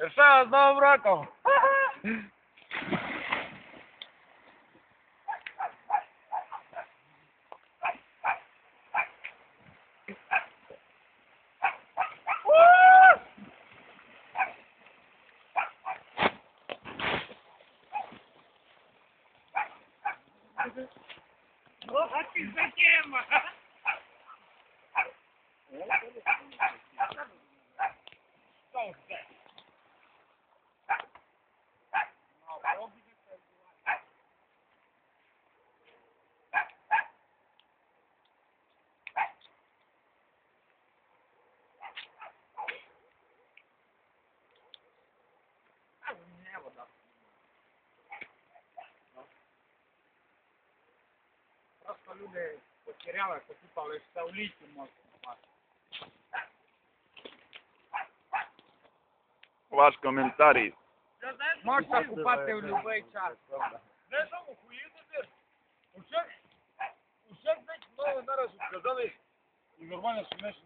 І все, з Новим роком! А ти за тема! Просто люди потеряли, покупалися в лісі, можна купати. Ваш коментарій. Можна купати в будь-який час. Не там охуєти. Усе, блядь, нове зараз сказали і нормально сумешно